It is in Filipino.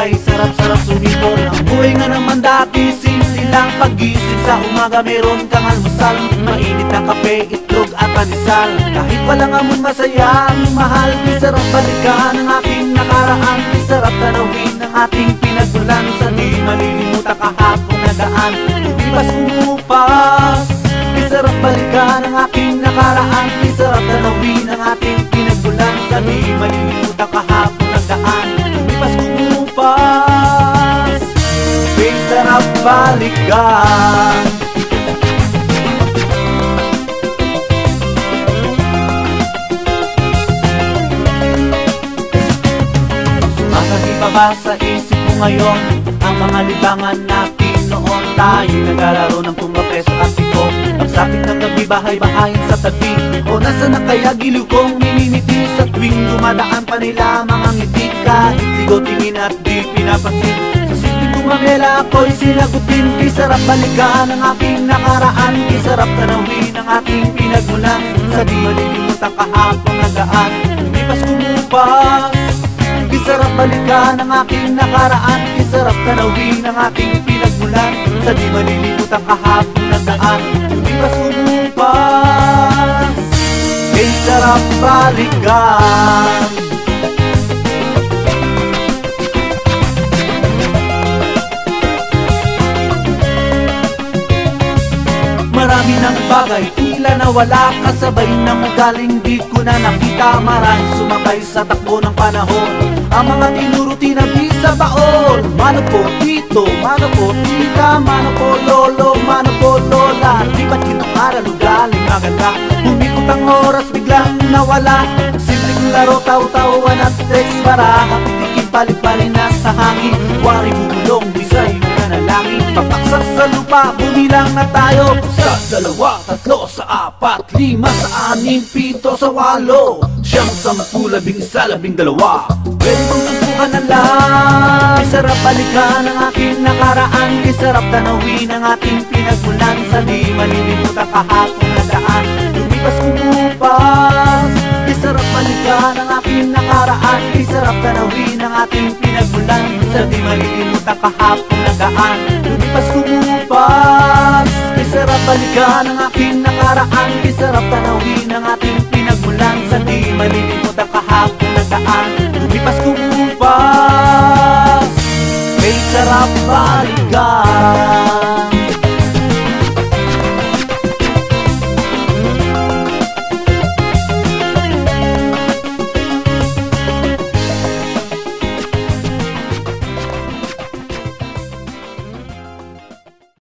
kay sarap-sarap sumipol. Ang buhay nga naman dati, simple lang. Pag-gising sa umaga, meron kang almusal, mainit na kape, itlog at panisal. Kahit walang amon, masaya ang mahal. Di sarap balikan ang aking nakaraan, di sarap tanawin ang ating pinagmulan. Sa di malilimutan kahapon na daan, di pas umupas. Di sarap balikan ang aking nakaraan, di sarap tanawin ang ating pinagmulan. Sa di malilimutan kahapon na daan, di pas umupas. Di sarap balikan. Sumasagi pa ba sa isip mo ngayon ang mga libangan natin noon? Tayo naglalaro ng tumbapreso at siko, pagsapit ng gabi bahay-bahayin sa tabi. O nasa na kaya giliw kong mininiti sa tuwing dumadaan pa nila mga ngiti. Kahit ligaw tingin at di pinapansin, sa simpleng gumamela ako'y sinagutin. Di sarap balikan ang aking nakaraan, di sarap tanawin ang ating pinagmulan. Sa di malilimutan kahapon na daan, lumipas kumupas. Di sarap balikan ang aking nakaraan, di sarap tanawin ang ating pinagmulan. Sa di malilimutan kahapon na daan, lumipas kumupas. Di sarap balikan. Marami ng bagay, tila nawala, kasabay ng magaling di ko na nakita. Maraming sumakay sa takbo ng panahon, ang mga tinurutina di sa baon. Mano po tito, mano po tita, mano po lolo, mano po lola. Di ba't kinakaral ugaling maganda, humikot ang oras biglang nawala. Simpleng laro, taw-tawan at text para kapitikin palit-palit na sa hangin. Wari bubulong, bisay nanalangin, papaksak sa lupa, bumilang na tayo. Sa dalawa, tatlo, sa apat, lima, sa anim, pito, sa walo, siyam, sampu, labing isa, labing dalawa. Pwede kong tumpukan na lang. Di sarap balikan ang aking nakaraan, di sarap tanawin ang ating pinagmulan. Sa di malilimutan kahapon na daan, lumipas kumupas. Di sarap balikan ang aking nakaraan, di sarap tanawin ang ating pinagmulan. Sa di malilimutan kahapon na daan, lumipas kumupas. Di sarap balikan ang aking nakaraan, di sarap tanawin ang ating pinagmulan. Sa di malilimutan kahapon na daan, lumipas kumupas. Di sarap balikan.